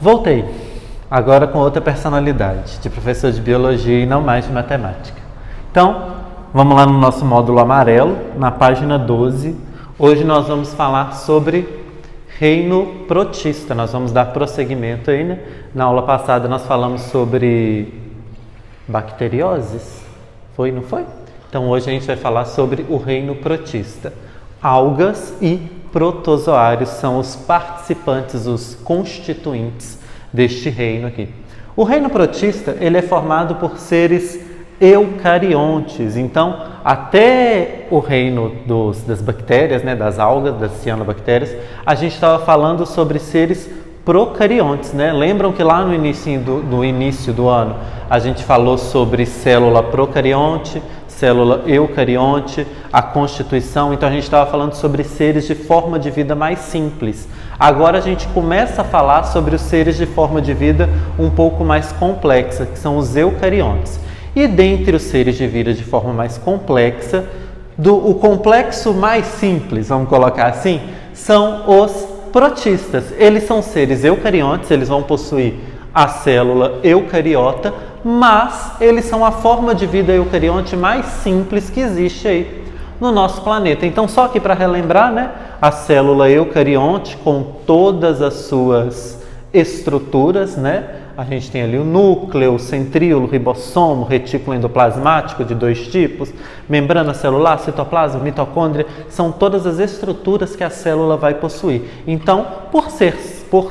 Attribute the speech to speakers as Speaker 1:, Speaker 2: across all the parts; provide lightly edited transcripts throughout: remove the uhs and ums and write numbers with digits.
Speaker 1: Voltei, agora com outra personalidade, de professor de biologia e não mais de matemática. Então, vamos lá no nosso módulo amarelo, na página 12. Hoje nós vamos falar sobre reino protista. Nós vamos dar prosseguimento aí, né? Na aula passada nós falamos sobre bacterioses, não foi? Então hoje a gente vai falar sobre o reino protista. Algas e protozoários são os participantes, os constituintes deste reino aqui. O reino protista, ele é formado por seres eucariontes. Então, até o reino das bactérias, né, das algas, das cianobactérias, a gente estava falando sobre seres procariontes, né? Lembram que lá no início do ano a gente falou sobre célula procarionte, célula eucarionte, a constituição. Então a gente estava falando sobre seres de forma de vida mais simples. Agora a gente começa a falar sobre os seres de forma de vida um pouco mais complexa, que são os eucariontes. E dentre os seres de vida de forma mais complexa, o complexo mais simples, vamos colocar assim, são os protistas. Eles são seres eucariontes, eles vão possuir a célula eucariota, mas eles são a forma de vida eucarionte mais simples que existe aí no nosso planeta. Então, só aqui para relembrar, né, a célula eucarionte com todas as suas estruturas, né? A gente tem ali o núcleo, o centríolo, o ribossomo, retículo endoplasmático de dois tipos, membrana celular, citoplasma, mitocôndria, são todas as estruturas que a célula vai possuir. Então, por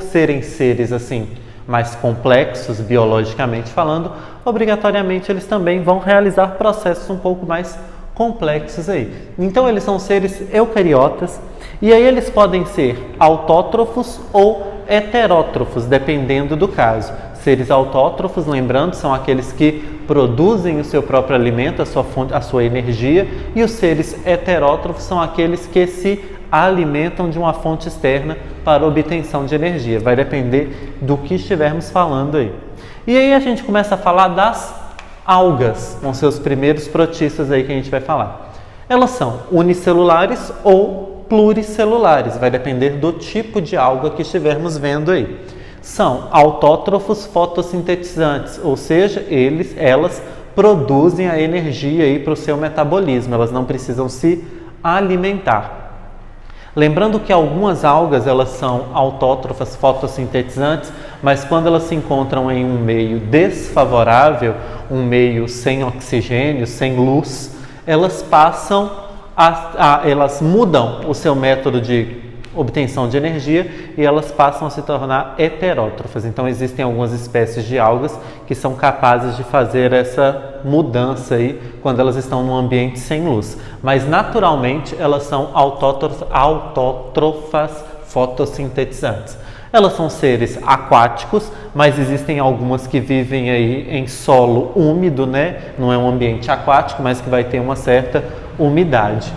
Speaker 1: serem seres assim mais complexos biologicamente falando, obrigatoriamente eles também vão realizar processos um pouco mais complexos aí. Então, eles são seres eucariotas e aí eles podem ser autótrofos ou heterótrofos, dependendo do caso. Seres autótrofos, lembrando, são aqueles que produzem o seu próprio alimento, a sua energia, e os seres heterótrofos são aqueles que se alimentam de uma fonte externa para obtenção de energia. Vai depender do que estivermos falando aí. E aí a gente começa a falar das algas, vão ser os primeiros protistas aí que a gente vai falar. Elas são unicelulares ou pluricelulares, vai depender do tipo de alga que estivermos vendo aí. São autótrofos fotossintetizantes, ou seja, elas produzem a energia aí para o seu metabolismo, elas não precisam se alimentar. Lembrando que algumas algas elas são autótrofas fotossintetizantes, mas quando elas se encontram em um meio desfavorável, um meio sem oxigênio, sem luz, elas elas mudam o seu método de obtenção de energia e elas passam a se tornar heterótrofas. Então existem algumas espécies de algas que são capazes de fazer essa mudança aí quando elas estão num ambiente sem luz. Mas naturalmente elas são autótrofas fotossintetizantes. Elas são seres aquáticos, mas existem algumas que vivem aí em solo úmido, né? Não é um ambiente aquático, mas que vai ter uma certa umidade.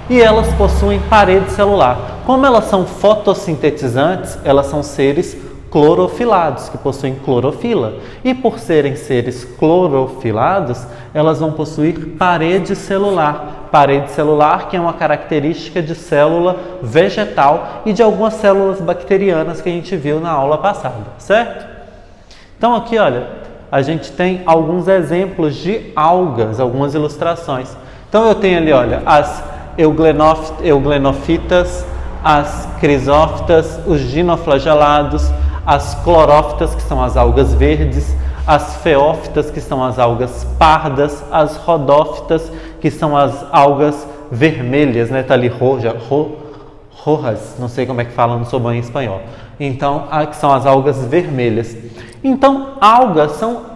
Speaker 1: E elas possuem parede celular. Como elas são fotossintetizantes, elas são seres clorofilados, que possuem clorofila. E por serem seres clorofilados, elas vão possuir parede celular. Parede celular que é uma característica de célula vegetal e de algumas células bacterianas que a gente viu na aula passada, certo? Então aqui, olha, a gente tem alguns exemplos de algas, algumas ilustrações. Então eu tenho ali, olha, as euglenofitas, as crisófitas, os ginoflagelados, as clorófitas, que são as algas verdes, as feófitas, que são as algas pardas, as rodófitas, que são as algas vermelhas, né? Tá ali rojas, não sei como é que fala, não sou bom em espanhol. Então, que são as algas vermelhas. Então, algas são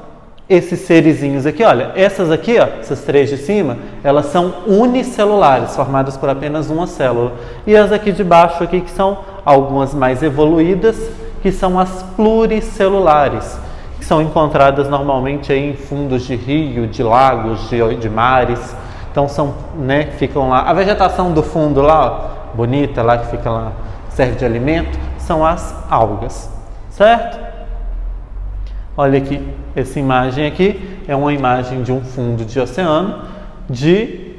Speaker 1: esses serizinhos aqui, olha, essas aqui, ó, essas três de cima, elas são unicelulares, formadas por apenas uma célula. E as aqui de baixo aqui, que são algumas mais evoluídas, que são as pluricelulares, que são encontradas normalmente aí em fundos de rio, de lagos, de mares. Então são, né, ficam lá, a vegetação do fundo lá, ó, bonita lá, que fica lá, serve de alimento, são as algas, certo? Olha aqui, essa imagem aqui é uma imagem de um fundo de oceano de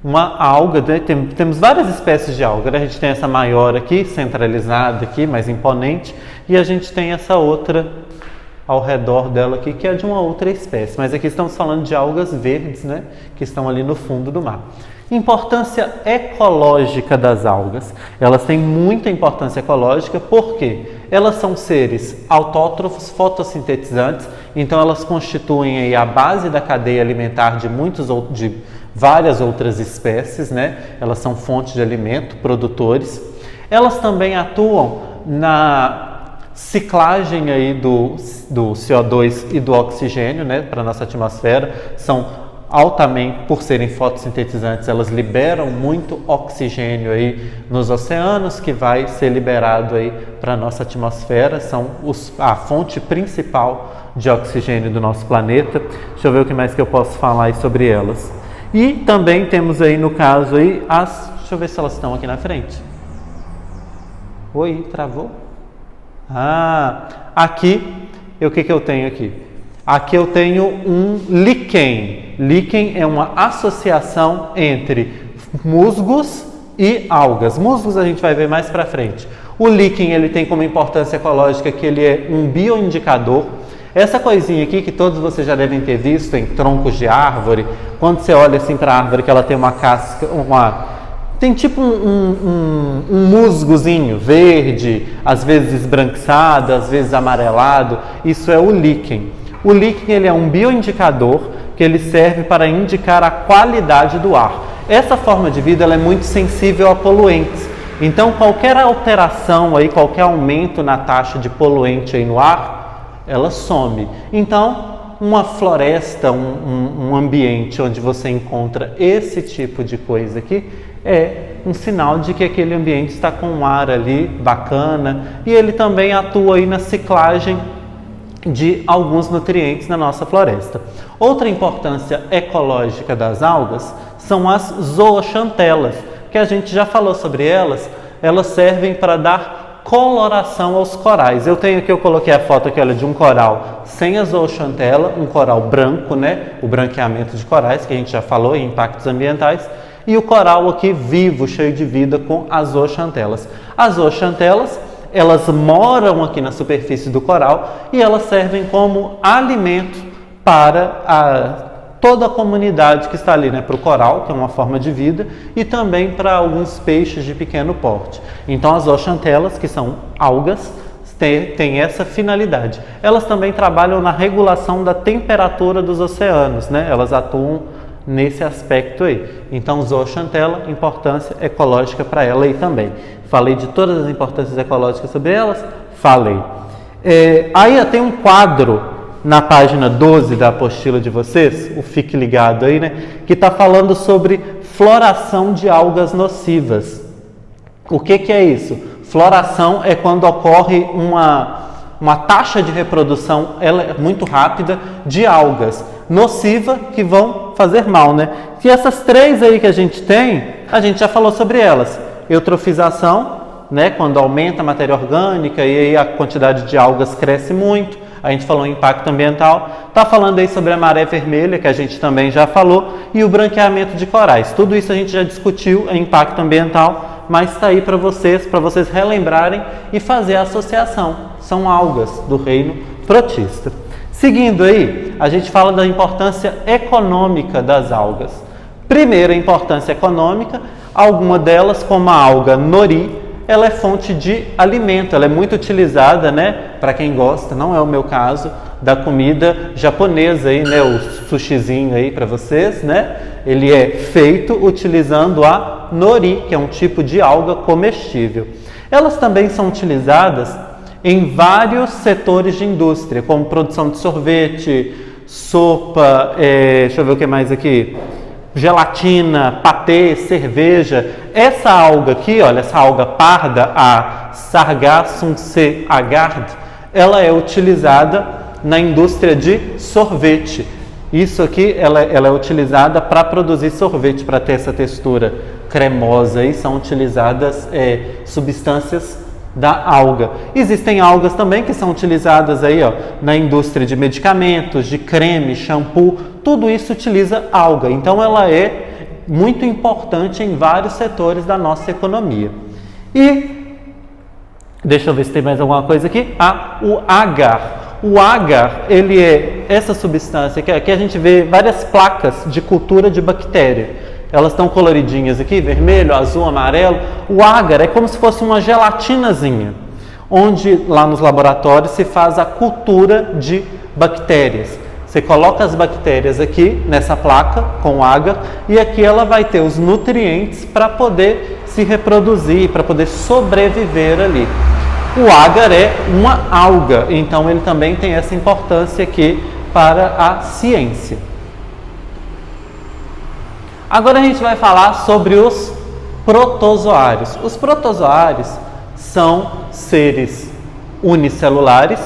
Speaker 1: uma alga, né? Temos várias espécies de alga, né? A gente tem essa maior aqui, centralizada aqui, mais imponente, e a gente tem essa outra ao redor dela aqui, que é de uma outra espécie. Mas aqui estamos falando de algas verdes, né? Que estão ali no fundo do mar. Importância ecológica das algas. Elas têm muita importância ecológica porque elas são seres autótrofos, fotossintetizantes, então elas constituem aí a base da cadeia alimentar de várias outras espécies, né? Elas são fonte de alimento, produtores. Elas também atuam na ciclagem aí do CO2 e do oxigênio, né, para a nossa atmosfera. São altamente, por serem fotossintetizantes, elas liberam muito oxigênio aí nos oceanos, que vai ser liberado aí para a nossa atmosfera, são a fonte principal de oxigênio do nosso planeta. Deixa eu ver o que mais que eu posso falar aí sobre elas. E também temos aí, no caso aí, deixa eu ver se elas estão aqui na frente. Oi, travou? Aqui, o que eu tenho aqui? Aqui eu tenho um líquen. Líquen é uma associação entre musgos e algas. Musgos a gente vai ver mais para frente. O líquen ele tem como importância ecológica que ele é um bioindicador. Essa coisinha aqui que todos vocês já devem ter visto em troncos de árvore, quando você olha assim para a árvore que ela tem uma casca, tem tipo um musgozinho verde, às vezes esbranquiçado, às vezes amarelado, isso é o líquen. O líquen ele é um bioindicador que ele serve para indicar a qualidade do ar. Essa forma de vida ela é muito sensível a poluentes. Então qualquer alteração aí, qualquer aumento na taxa de poluente aí no ar, ela some. Então uma floresta, um ambiente onde você encontra esse tipo de coisa aqui é um sinal de que aquele ambiente está com um ar ali bacana, e ele também atua aí na ciclagem de alguns nutrientes na nossa floresta. Outra importância ecológica das algas são as zooxantelas, que a gente já falou sobre elas. Elas servem para dar coloração aos corais. Eu tenho aqui, eu coloquei a foto aqui, olha, de um coral sem a zooxantela, um coral branco, né? O branqueamento de corais, que a gente já falou em impactos ambientais, e o coral aqui vivo, cheio de vida, com as zooxantelas. As zooxantelas, elas moram aqui na superfície do coral e elas servem como alimento para toda a comunidade que está ali, né? Para o coral, que é uma forma de vida, e também para alguns peixes de pequeno porte. Então as zooxantelas, que são algas, têm essa finalidade. Elas também trabalham na regulação da temperatura dos oceanos, né? Elas atuam nesse aspecto aí. Então, zooxantela, importância ecológica para ela aí também. Falei de todas as importâncias ecológicas sobre elas? Falei. Aí tem um quadro na página 12 da apostila de vocês, o Fique Ligado aí, né? Que está falando sobre floração de algas nocivas. O que é isso? Floração é quando ocorre uma taxa de reprodução muito rápida de algas nociva que vão fazer mal, né? E essas três aí que a gente tem, a gente já falou sobre elas. Eutrofização, né? Quando aumenta a matéria orgânica e aí a quantidade de algas cresce muito. A gente falou em impacto ambiental. Está falando aí sobre a maré vermelha, que a gente também já falou, e o branqueamento de corais. Tudo isso a gente já discutiu em impacto ambiental, mas está aí para vocês relembrarem e fazer a associação. São algas do reino protista. Seguindo aí, a gente fala da importância econômica das algas. Primeira importância econômica, alguma delas, como a alga nori, ela é fonte de alimento, ela é muito utilizada, né, para quem gosta, não é o meu caso, da comida japonesa aí, né, o sushizinho aí para vocês, né? Ele é feito utilizando a nori, que é um tipo de alga comestível. Elas também são utilizadas em vários setores de indústria, como produção de sorvete, sopa, deixa eu ver o que mais aqui, gelatina, patê, cerveja. Essa alga aqui, olha, essa alga parda, a Sargassum C. agard, ela é utilizada na indústria de sorvete. Isso aqui, ela é utilizada para produzir sorvete, para ter essa textura cremosa, e são utilizadas substâncias da alga. Existem algas também que são utilizadas aí, ó, na indústria de medicamentos, de creme, shampoo, tudo isso utiliza alga. Então ela é muito importante em vários setores da nossa economia. E, deixa eu ver se tem mais alguma coisa aqui. O agar. O agar, ele é essa substância que aqui a gente vê várias placas de cultura de bactéria. Elas estão coloridinhas aqui, vermelho, azul, amarelo. O agar é como se fosse uma gelatinazinha, onde lá nos laboratórios se faz a cultura de bactérias. Você coloca as bactérias aqui nessa placa com agar e aqui ela vai ter os nutrientes para poder se reproduzir, para poder sobreviver ali. O agar é uma alga, então ele também tem essa importância aqui para a ciência. Agora a gente vai falar sobre os protozoários. Os protozoários são seres unicelulares,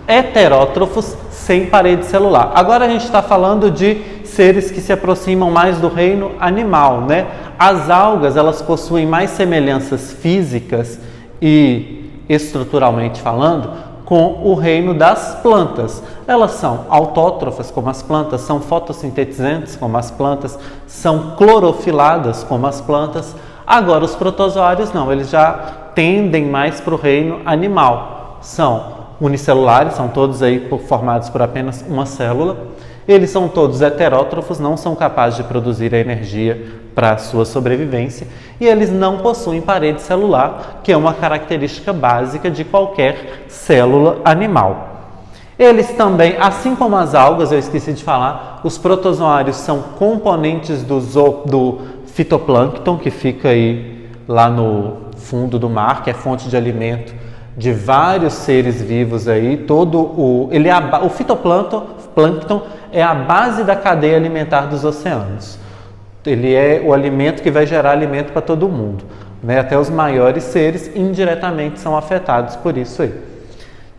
Speaker 1: heterótrofos, sem parede celular. Agora a gente está falando de seres que se aproximam mais do reino animal, né? As algas, elas possuem mais semelhanças físicas e estruturalmente falando com o reino das plantas. Elas são autótrofas, como as plantas, são fotossintetizantes, como as plantas, são clorofiladas, como as plantas. Agora, os protozoários não, eles já tendem mais para o reino animal. São unicelulares, são todos aí formados por apenas uma célula. Eles são todos heterótrofos, não são capazes de produzir a energia para a sua sobrevivência e eles não possuem parede celular, que é uma característica básica de qualquer célula animal. Eles também, assim como as algas, eu esqueci de falar, os protozoários são componentes do fitoplâncton, que fica aí lá no fundo do mar, que é fonte de alimento de vários seres vivos aí. O fitoplâncton é a base da cadeia alimentar dos oceanos. Ele é o alimento que vai gerar alimento para todo mundo, né? Até os maiores seres indiretamente são afetados por isso aí.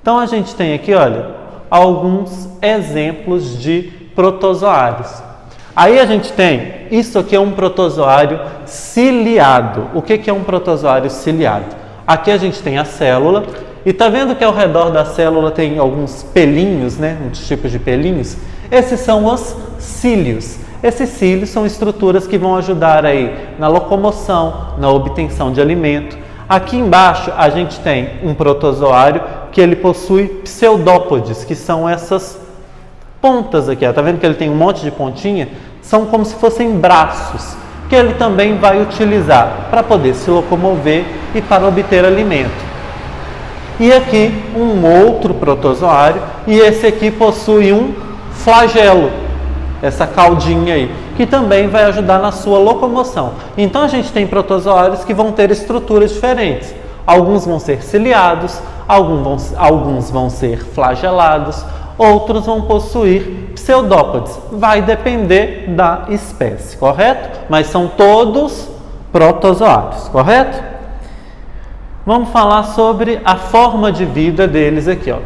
Speaker 1: Então a gente tem aqui, olha, alguns exemplos de protozoários. Aí a gente tem, isso aqui é um protozoário ciliado. O que é um protozoário ciliado? Aqui a gente tem a célula e tá vendo que ao redor da célula tem alguns pelinhos, né? Uns tipos de pelinhos. Esses são os cílios. Esses cílios são estruturas que vão ajudar aí na locomoção, na obtenção de alimento. Aqui embaixo a gente tem um protozoário que ele possui pseudópodes, que são essas pontas aqui. Tá vendo que ele tem um monte de pontinha? São como se fossem braços, que ele também vai utilizar para poder se locomover e para obter alimento. E aqui um outro protozoário, e esse aqui possui um flagelo, essa caudinha aí, que também vai ajudar na sua locomoção. Então a gente tem protozoários que vão ter estruturas diferentes. Alguns vão ser ciliados, alguns vão ser flagelados, outros vão possuir pseudópodes. Vai depender da espécie, correto? Mas são todos protozoários, correto? Vamos falar sobre a forma de vida deles aqui, ó.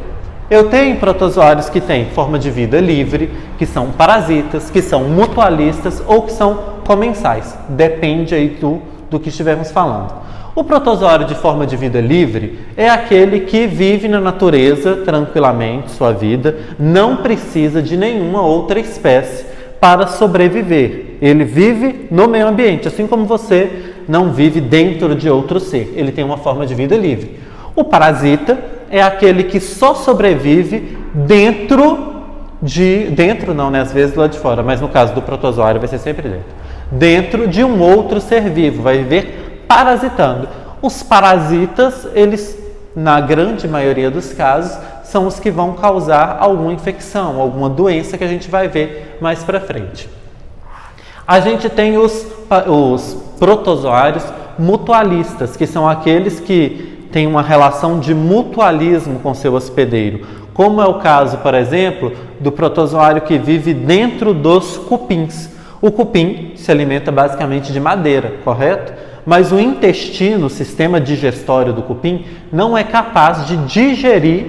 Speaker 1: Eu tenho protozoários que têm forma de vida livre, que são parasitas, que são mutualistas ou que são comensais. Depende aí do que estivermos falando. O protozoário de forma de vida livre é aquele que vive na natureza tranquilamente, sua vida, não precisa de nenhuma outra espécie para sobreviver. Ele vive no meio ambiente, assim como você não vive dentro de outro ser. Ele tem uma forma de vida livre. O parasita é aquele que só sobrevive dentro não, né? Às vezes lá de fora, mas no caso do protozoário vai ser sempre dentro de um outro ser vivo, vai viver parasitando. Os parasitas, eles, na grande maioria dos casos, são os que vão causar alguma infecção, alguma doença que a gente vai ver mais para frente. A gente tem os protozoários mutualistas, que são aqueles que têm uma relação de mutualismo com seu hospedeiro, como é o caso, por exemplo, do protozoário que vive dentro dos cupins. O cupim se alimenta basicamente de madeira, correto? Mas o intestino, o sistema digestório do cupim, não é capaz de digerir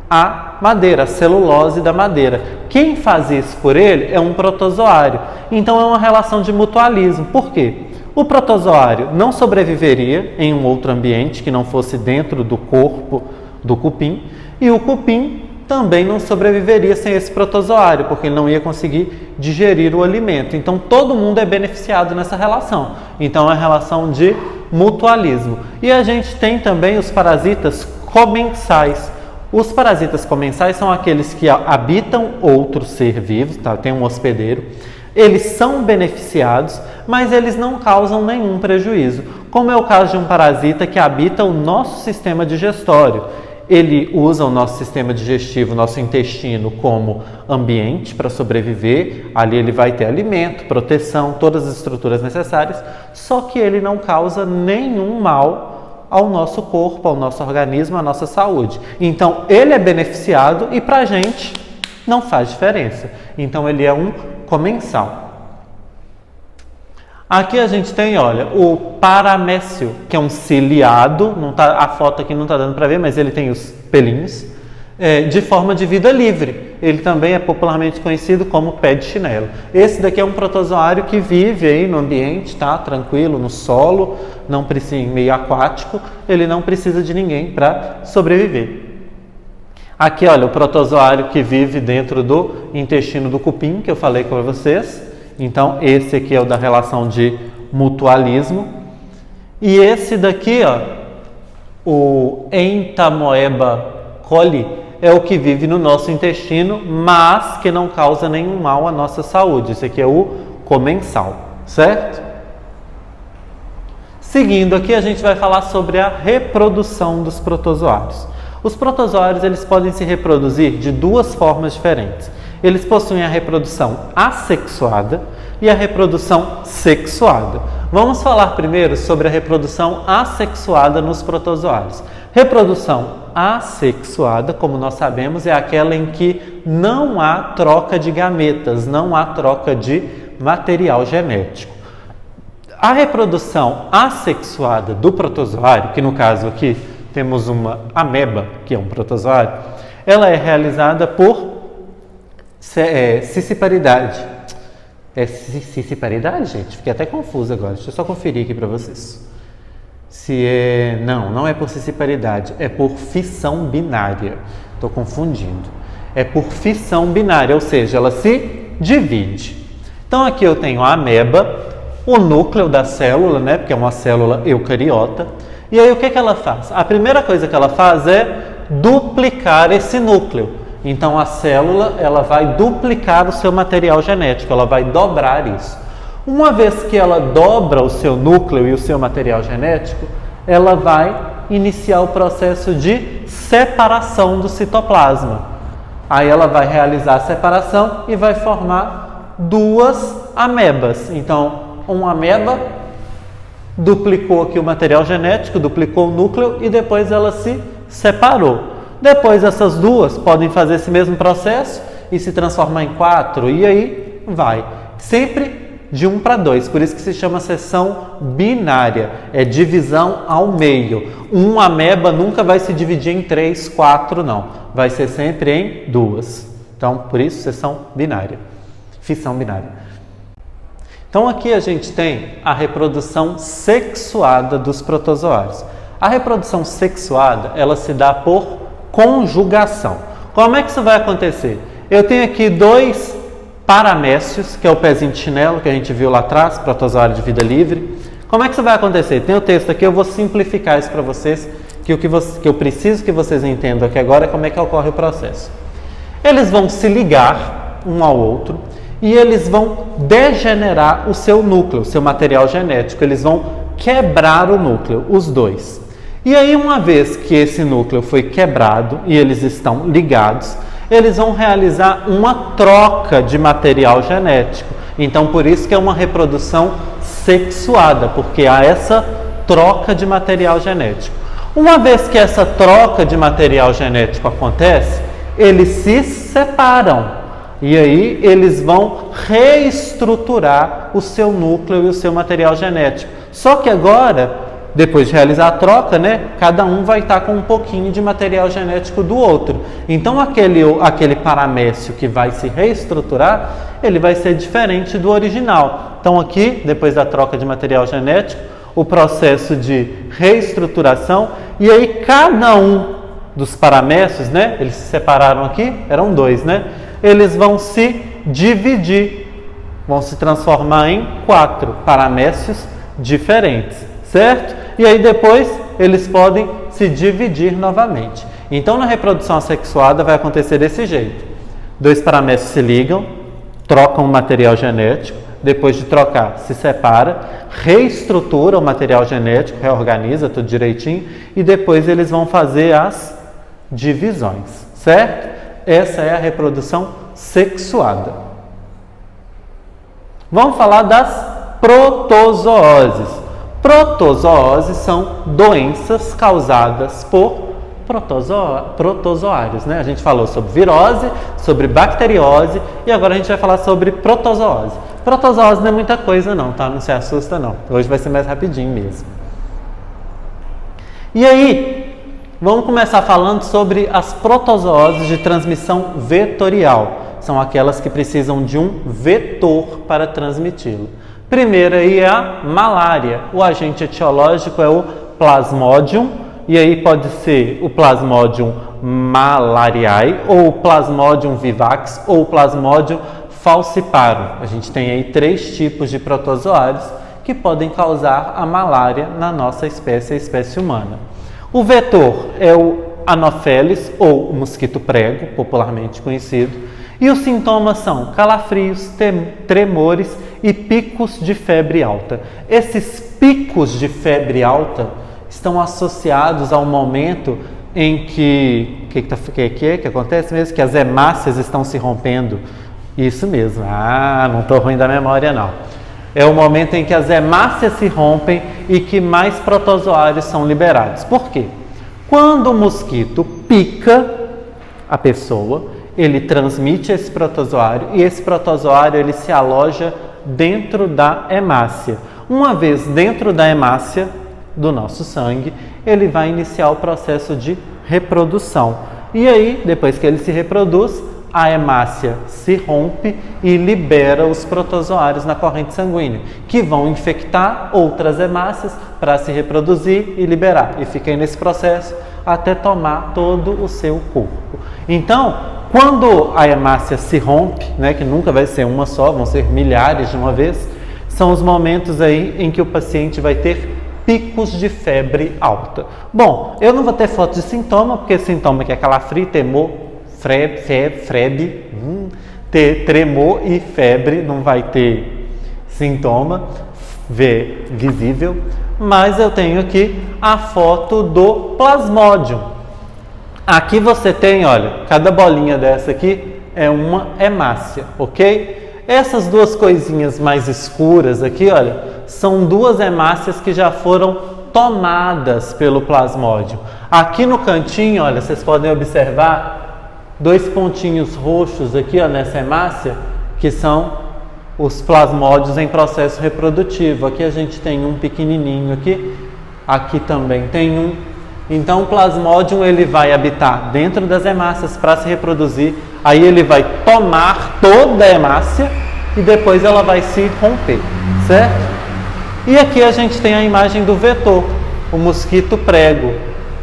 Speaker 1: a madeira, a celulose da madeira. Quem faz isso por ele é um protozoário. Então é uma relação de mutualismo. Por quê? O protozoário não sobreviveria em um outro ambiente que não fosse dentro do corpo do cupim, e o cupim também não sobreviveria sem esse protozoário, porque ele não ia conseguir digerir o alimento. Então, todo mundo é beneficiado nessa relação. Então, é uma relação de mutualismo. E a gente tem também os parasitas comensais. Os parasitas comensais são aqueles que habitam outro ser vivo, tá? Tem um hospedeiro. Eles são beneficiados, mas eles não causam nenhum prejuízo. Como é o caso de um parasita que habita o nosso sistema digestório. Ele usa o nosso sistema digestivo, nosso intestino, como ambiente para sobreviver. Ali ele vai ter alimento, proteção, todas as estruturas necessárias, só que ele não causa nenhum mal ao nosso corpo, ao nosso organismo, à nossa saúde. Então, ele é beneficiado e para a gente não faz diferença. Então, ele é um comensal. Aqui a gente tem, olha, o paramécio, que é um ciliado, a foto aqui não está dando para ver, mas ele tem os pelinhos, de forma de vida livre. Ele também é popularmente conhecido como pé de chinelo. Esse daqui é um protozoário que vive aí no ambiente, tá? Tranquilo, no solo, não precisa, meio aquático, ele não precisa de ninguém para sobreviver. Aqui, olha, o protozoário que vive dentro do intestino do cupim, que eu falei com vocês. Então, esse aqui é o da relação de mutualismo. E esse daqui, ó, o Entamoeba coli, é o que vive no nosso intestino, mas que não causa nenhum mal à nossa saúde. Esse aqui é o comensal, certo? Seguindo aqui, a gente vai falar sobre a reprodução dos protozoários. Os protozoários, eles podem se reproduzir de duas formas diferentes. Eles possuem a reprodução assexuada e a reprodução sexuada. Vamos falar primeiro sobre a reprodução assexuada nos protozoários. Reprodução assexuada, como nós sabemos, é aquela em que não há troca de gametas, não há troca de material genético. A reprodução assexuada do protozoário, que no caso aqui temos uma ameba, que é um protozoário, ela é realizada por cissiparidade. É cissiparidade, gente? Fiquei até confuso agora. Deixa eu só conferir aqui para vocês. Não é por cissiparidade, é por fissão binária. Estou confundindo. É por fissão binária, ou seja, ela se divide. Então aqui eu tenho a ameba, o núcleo da célula, né? Porque é uma célula eucariota. E aí o que ela faz? A primeira coisa que ela faz é duplicar esse núcleo. Então a célula, ela vai duplicar o seu material genético, ela vai dobrar isso. Uma vez que ela dobra o seu núcleo e o seu material genético, ela vai iniciar o processo de separação do citoplasma. Aí ela vai realizar a separação e vai formar duas amebas. Então, uma ameba duplicou aqui o material genético, duplicou o núcleo e depois ela se separou. Depois essas duas podem fazer esse mesmo processo e se transformar em 4 e aí vai. Sempre de 1 para 2, por isso que se chama seção binária, é divisão ao meio. Uma ameba nunca vai se dividir em 3, 4 não, vai ser sempre em 2. Então, por isso, seção binária, fissão binária. Então aqui a gente tem a reprodução sexuada dos protozoários. A reprodução sexuada, ela se dá por conjugação. Como é que isso vai acontecer? Eu tenho aqui dois paramécios, que é o pezinho de chinelo que a gente viu lá atrás, protozoário de vida livre. Como é que isso vai acontecer? Tem o texto aqui, eu vou simplificar isso para vocês, que o que eu preciso que vocês entendam aqui agora é como é que ocorre o processo. Eles vão se ligar um ao outro e eles vão degenerar o seu núcleo, o seu material genético. Eles vão quebrar o núcleo, os dois. E aí, uma vez que esse núcleo foi quebrado e eles estão ligados, eles vão realizar uma troca de material genético. Então, por isso que é uma reprodução sexuada, porque há essa troca de material genético. Uma vez que essa troca de material genético acontece, eles se separam. E aí, eles vão reestruturar o seu núcleo e o seu material genético. Só que agora, depois de realizar a troca, né, cada um vai estar com um pouquinho de material genético do outro. Então, aquele paramécio que vai se reestruturar, ele vai ser diferente do original. Então, aqui, depois da troca de material genético, o processo de reestruturação, e aí cada um dos paramécios, né? Eles se separaram aqui, eram 2, né? Eles vão se dividir, vão se transformar em 4 paramécios diferentes, certo? E aí depois eles podem se dividir novamente. Então na reprodução assexuada vai acontecer desse jeito. 2 paramécios se ligam, trocam o material genético, depois de trocar se separa, reestrutura o material genético, reorganiza tudo direitinho e depois eles vão fazer as divisões, certo? Essa é a reprodução sexuada. Vamos falar das protozooses. Protozooses são doenças causadas por protozoários, né? A gente falou sobre virose, sobre bacteriose e agora a gente vai falar sobre protozoose. Protozoose não é muita coisa não, tá? Não se assusta não. Hoje vai ser mais rapidinho mesmo. E aí, vamos começar falando sobre as protozooses de transmissão vetorial. São aquelas que precisam de um vetor para transmiti-lo. Primeiro aí é a malária. O agente etiológico é o Plasmodium. E aí pode ser o Plasmodium malariae, ou o Plasmodium vivax, ou o Plasmodium falciparum. A gente tem aí 3 tipos de protozoários que podem causar a malária na nossa espécie, a espécie humana. O vetor é o Anopheles, ou o mosquito prego, popularmente conhecido. E os sintomas são calafrios, tremores e picos de febre alta. Esses picos de febre alta estão associados ao momento em que acontece mesmo? Que as hemácias estão se rompendo. Isso mesmo. Não estou ruim da memória não. É o momento em que as hemácias se rompem e que mais protozoários são liberados. Por quê? Quando o mosquito pica a pessoa, ele transmite esse protozoário e esse protozoário ele se aloja dentro da hemácia. Uma vez dentro da hemácia do nosso sangue, ele vai iniciar o processo de reprodução. E aí, depois que ele se reproduz, a hemácia se rompe e libera os protozoários na corrente sanguínea, que vão infectar outras hemácias para se reproduzir e liberar. E fica aí nesse processo até tomar todo o seu corpo. Então, quando a hemácia se rompe, né, que nunca vai ser uma só, vão ser milhares de uma vez, são os momentos aí em que o paciente vai ter picos de febre alta. Bom, eu não vou ter foto de sintoma, porque sintoma que é calafrio, temor, tremor e febre, não vai ter sintoma visível, mas eu tenho aqui a foto do Plasmodium. Aqui você tem, olha, cada bolinha dessa aqui é uma hemácia, ok? Essas 2 coisinhas mais escuras aqui, olha, são 2 hemácias que já foram tomadas pelo Plasmodium. Aqui no cantinho, olha, vocês podem observar 2 pontinhos roxos aqui, ó, nessa hemácia, que são os plasmódios em processo reprodutivo. Aqui a gente tem um pequenininho aqui também tem um. Então o Plasmodium ele vai habitar dentro das hemácias para se reproduzir, aí ele vai tomar toda a hemácia e depois ela vai se romper, certo? E aqui a gente tem a imagem do vetor, o mosquito prego.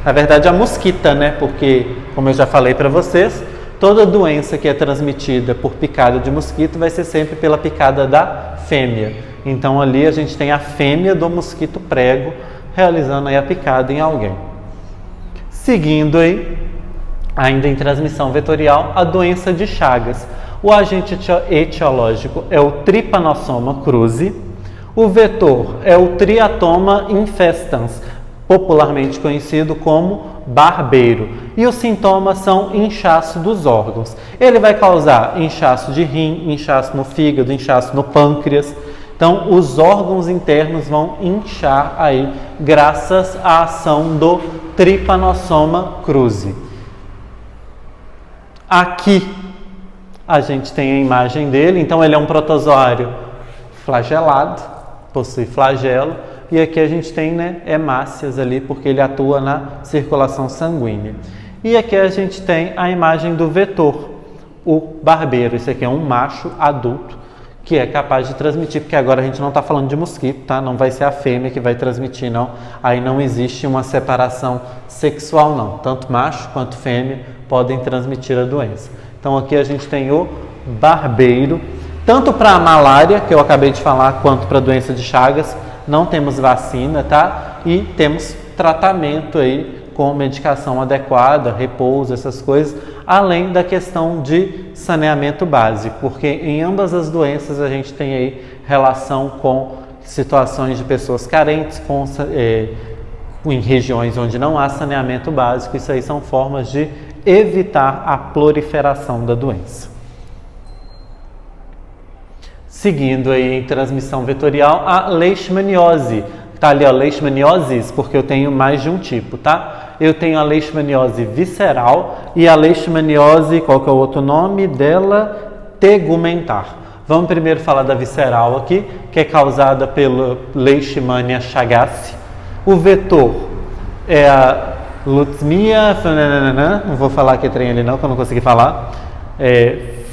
Speaker 1: Na verdade a mosquita, né? Porque, como eu já falei para vocês, toda doença que é transmitida por picada de mosquito vai ser sempre pela picada da fêmea. Então ali a gente tem a fêmea do mosquito prego realizando aí a picada em alguém. Seguindo aí, ainda em transmissão vetorial, a doença de Chagas. O agente etiológico é o Trypanosoma cruzi. O vetor é o Triatoma infestans, popularmente conhecido como barbeiro. E os sintomas são inchaço dos órgãos. Ele vai causar inchaço de rim, inchaço no fígado, inchaço no pâncreas. Então, os órgãos internos vão inchar aí, graças à ação do Trypanosoma cruzi. Aqui a gente tem a imagem dele. Então, ele é um protozoário flagelado, possui flagelo. E aqui a gente tem, né, hemácias ali, porque ele atua na circulação sanguínea. E aqui a gente tem a imagem do vetor, o barbeiro. Esse aqui é um macho adulto que é capaz de transmitir, porque agora a gente não está falando de mosquito, tá? Não vai ser a fêmea que vai transmitir, não. Aí não existe uma separação sexual, não. Tanto macho quanto fêmea podem transmitir a doença. Então aqui a gente tem o barbeiro, tanto para a malária, que eu acabei de falar, quanto para a doença de Chagas, não temos vacina, tá? E temos tratamento aí com medicação adequada, repouso, essas coisas, além da questão de saneamento básico, porque em ambas as doenças a gente tem aí relação com situações de pessoas carentes, em regiões onde não há saneamento básico. Isso aí são formas de evitar a proliferação da doença. Seguindo aí em transmissão vetorial, a leishmaniose. Tá ali, ó, leishmanioses, porque eu tenho mais de um tipo, tá? Eu tenho a leishmaniose visceral e a leishmaniose, qual que é o outro nome dela? Tegumentar. Vamos primeiro falar da visceral aqui, que é causada pela Leishmania chagassi. O vetor é a Lutzmia, não vou falar que trem ali não, que eu não consegui falar,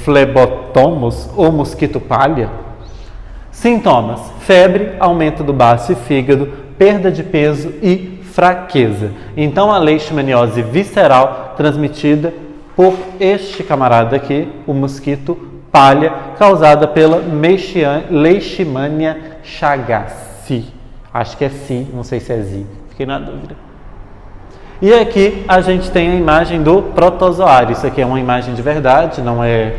Speaker 1: Flebotomus ou mosquito palha. Sintomas: febre, aumento do baço e fígado, perda de peso e fraqueza. Então a leishmaniose visceral transmitida por este camarada aqui, o mosquito palha, causada pela Leishmania chagassi. Acho que é si, não sei se é zi, fiquei na dúvida. E aqui a gente tem a imagem do protozoário. Isso aqui é uma imagem de verdade, não é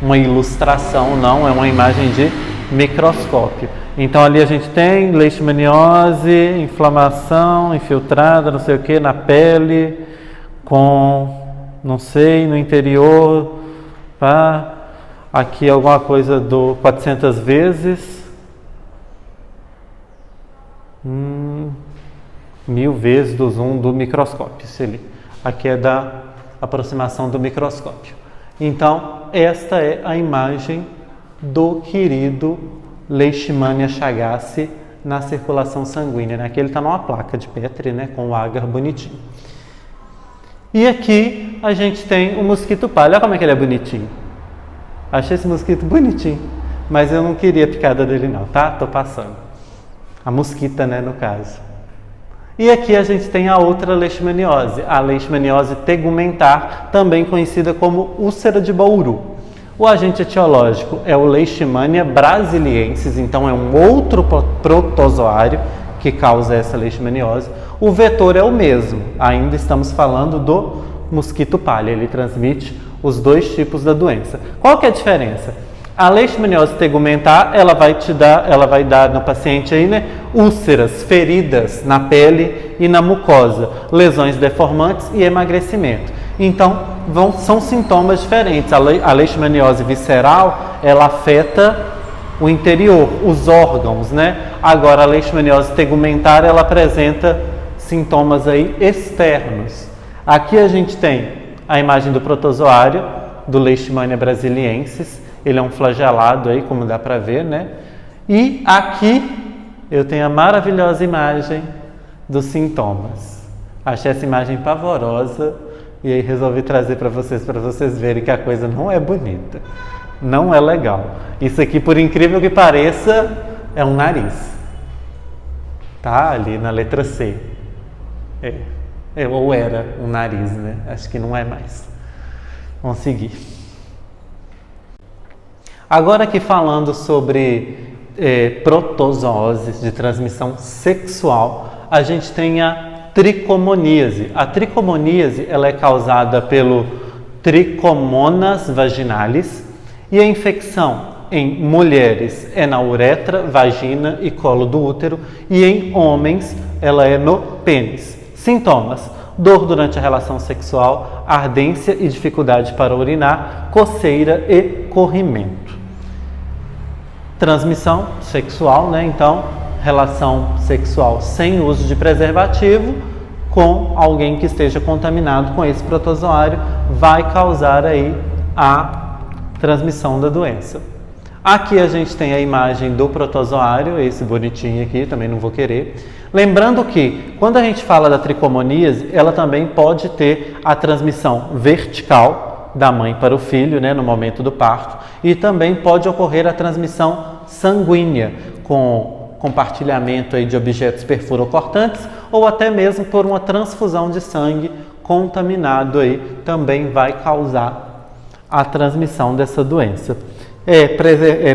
Speaker 1: uma ilustração, não, é uma imagem de microscópio. Então ali a gente tem leishmaniose, inflamação infiltrada, não sei o que, na pele, com, não sei, no interior, pá. Aqui alguma coisa do 400 vezes, 1000 vezes do zoom do microscópio. Isso ali. Aqui é da aproximação do microscópio. Então, esta é a imagem do querido Leishmania chagassi na circulação sanguínea, né? Aqui ele está numa placa de Petri, né? Com o agar bonitinho. E aqui a gente tem o mosquito palha. Olha como é que ele é bonitinho. Achei esse mosquito bonitinho, mas eu não queria a picada dele não, tá? Tô passando. A mosquita, né, no caso. E aqui a gente tem a outra leishmaniose, a leishmaniose tegumentar, também conhecida como úlcera de Bauru. O agente etiológico é o Leishmania brasiliensis, então é um outro protozoário que causa essa leishmaniose. O vetor é o mesmo, ainda estamos falando do mosquito palha, ele transmite os dois tipos da doença. Qual que é a diferença? A leishmaniose tegumentar, ela vai dar no paciente aí, né, úlceras, feridas na pele e na mucosa, lesões deformantes e emagrecimento. Então, são sintomas diferentes. A leishmaniose visceral, ela afeta o interior, os órgãos, né? Agora, a leishmaniose tegumentar, ela apresenta sintomas aí externos. Aqui a gente tem a imagem do protozoário, do Leishmania brasiliensis. Ele é um flagelado aí, como dá para ver, né? E aqui eu tenho a maravilhosa imagem dos sintomas. Achei essa imagem pavorosa e aí resolvi trazer para vocês verem que a coisa não é bonita, não é legal. Isso aqui, por incrível que pareça, é um nariz. Tá ali na letra C. Ou era um nariz, né? Acho que não é mais. Vamos seguir. Agora aqui falando sobre protozooses de transmissão sexual, a gente tem a tricomoníase. A tricomoníase, ela é causada pelo Trichomonas vaginalis e a infecção em mulheres é na uretra, vagina e colo do útero e em homens ela é no pênis. Sintomas: dor durante a relação sexual, ardência e dificuldade para urinar, coceira e corrimento. Transmissão sexual, né? Então, relação sexual sem uso de preservativo com alguém que esteja contaminado com esse protozoário vai causar aí a transmissão da doença. Aqui a gente tem a imagem do protozoário, esse bonitinho aqui, também não vou querer. Lembrando que, quando a gente fala da tricomoníase, ela também pode ter a transmissão vertical, da mãe para o filho, né, no momento do parto, e também pode ocorrer a transmissão sanguínea, com compartilhamento aí de objetos perfurocortantes ou até mesmo por uma transfusão de sangue contaminado aí, também vai causar a transmissão dessa doença.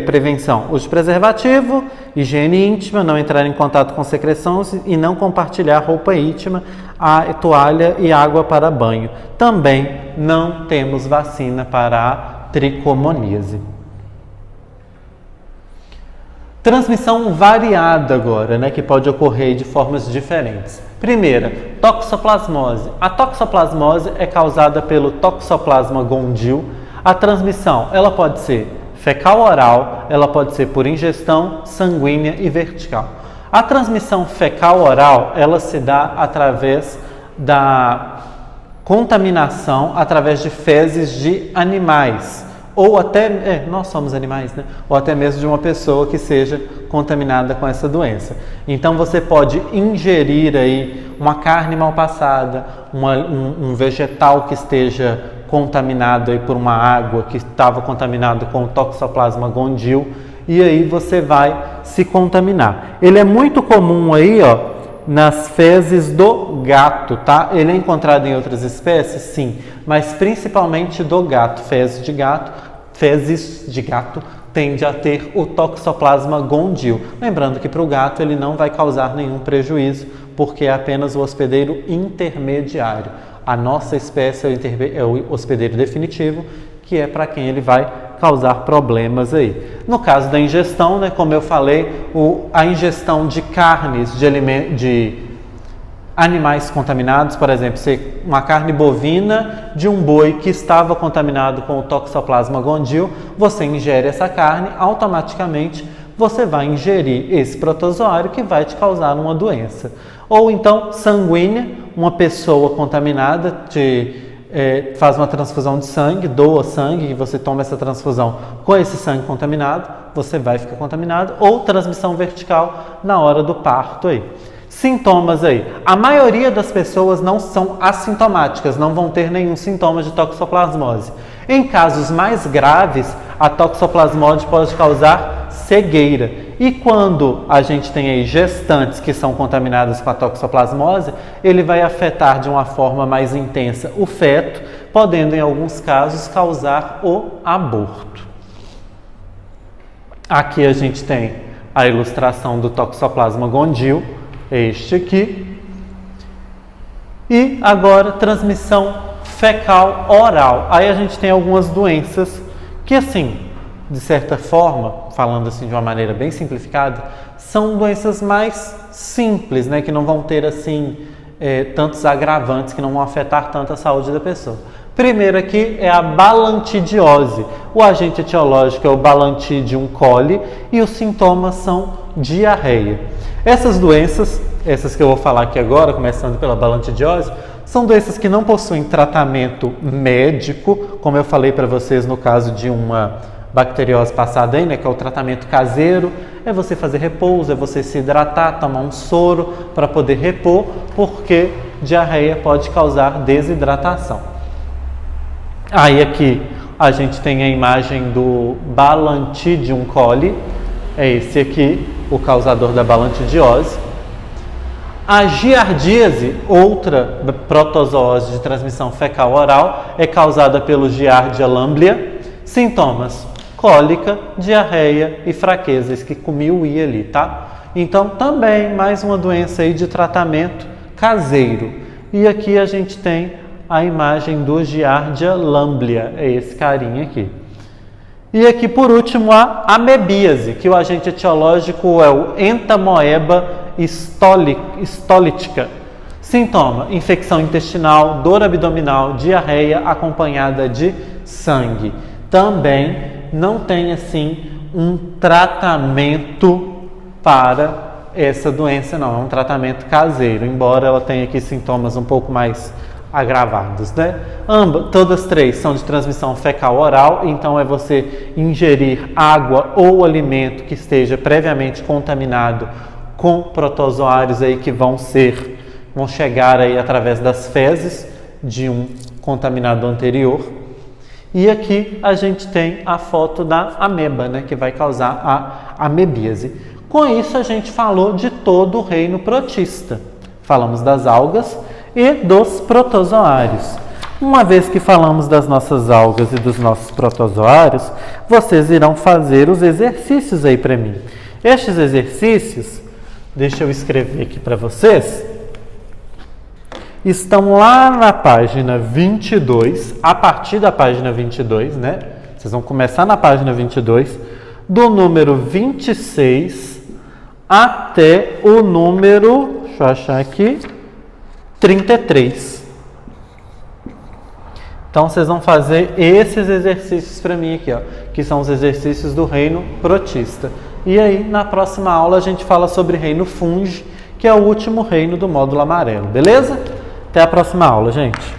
Speaker 1: Prevenção, uso de preservativo, higiene íntima, não entrar em contato com secreções e não compartilhar roupa íntima, a toalha e água para banho. Também não temos vacina para a tricomoníase. Transmissão variada agora, né, que pode ocorrer de formas diferentes. Primeira, toxoplasmose. A toxoplasmose é causada pelo Toxoplasma gondii. A transmissão, ela pode ser fecal-oral, ela pode ser por ingestão sanguínea e vertical. A transmissão fecal-oral, ela se dá através da contaminação, através de fezes de animais, ou até, nós somos animais, né? Ou até mesmo de uma pessoa que seja contaminada com essa doença. Então você pode ingerir aí uma carne mal passada, um vegetal que esteja contaminado aí por uma água que estava contaminado com o Toxoplasma gondii, e aí você vai se contaminar. Ele é muito comum aí, ó, nas fezes do gato, tá? Ele é encontrado em outras espécies, sim, mas principalmente do gato. Fezes de gato tende a ter o Toxoplasma gondii. Lembrando que para o gato ele não vai causar nenhum prejuízo, porque é apenas o hospedeiro intermediário. A nossa espécie é o hospedeiro definitivo, que é para quem ele vai causar problemas aí. No caso da ingestão, né, como eu falei, a ingestão de carnes, de animais contaminados, por exemplo, uma carne bovina de um boi que estava contaminado com o Toxoplasma gondii, você ingere essa carne, automaticamente você vai ingerir esse protozoário que vai te causar uma doença. Ou então sanguínea, uma pessoa contaminada faz uma transfusão de sangue, doa sangue, e você toma essa transfusão com esse sangue contaminado, você vai ficar contaminado. Ou transmissão vertical na hora do parto aí. Sintomas aí. A maioria das pessoas não são assintomáticas, não vão ter nenhum sintoma de toxoplasmose. Em casos mais graves, a toxoplasmose pode causar cegueira. E quando a gente tem aí gestantes que são contaminadas com a toxoplasmose, ele vai afetar de uma forma mais intensa o feto, podendo em alguns casos causar o aborto. Aqui a gente tem a ilustração do Toxoplasma gondii, este aqui. E agora transmissão fecal oral. Aí a gente tem algumas doenças que, assim, de certa forma, falando assim de uma maneira bem simplificada, são doenças mais simples, né, que não vão ter assim tantos agravantes, que não vão afetar tanto a saúde da pessoa. Primeiro aqui é a balantidiose. O agente etiológico é o Balantidium coli e os sintomas são diarreia. Essas doenças, essas que eu vou falar aqui agora, começando pela balantidiose, são doenças que não possuem tratamento médico, como eu falei para vocês no caso de uma bacteriose passada aí, né, que é o tratamento caseiro, é você fazer repouso, é você se hidratar, tomar um soro para poder repor, porque diarreia pode causar desidratação. Aí aqui a gente tem a imagem do Balantidium coli, é esse aqui, o causador da balantidiose. A giardíase, outra protozoose de transmissão fecal-oral, é causada pelo Giardia lamblia. Sintomas: cólica, diarreia e fraqueza, esse que comi o i ali, tá? Então, também mais uma doença aí de tratamento caseiro. E aqui a gente tem a imagem do Giardia lamblia, é esse carinha aqui. E aqui, por último, a amebíase, que o agente etiológico é o Entamoeba stolítica. Sintoma: infecção intestinal, dor abdominal, diarreia acompanhada de sangue. Também não tem assim um tratamento para essa doença, não. É um tratamento caseiro, embora ela tenha aqui sintomas um pouco mais agravados, né? Todas três são de transmissão fecal-oral, então é você ingerir água ou alimento que esteja previamente contaminado com protozoários aí que vão chegar aí através das fezes de um contaminado anterior. E aqui a gente tem a foto da ameba, né, que vai causar a amebíase. Com isso a gente falou de todo o reino protista. Falamos das algas e dos protozoários. Uma vez que falamos das nossas algas e dos nossos protozoários, vocês irão fazer os exercícios aí para mim. Estes exercícios, deixa eu escrever aqui para vocês, estão lá na página 22, a partir da página 22, né? Vocês vão começar na página 22, do número 26 até o número, deixa eu achar aqui, 33. Então, vocês vão fazer esses exercícios para mim aqui, ó, que são os exercícios do reino protista. E aí, na próxima aula, a gente fala sobre reino fungi, que é o último reino do módulo amarelo, beleza? Até a próxima aula, gente!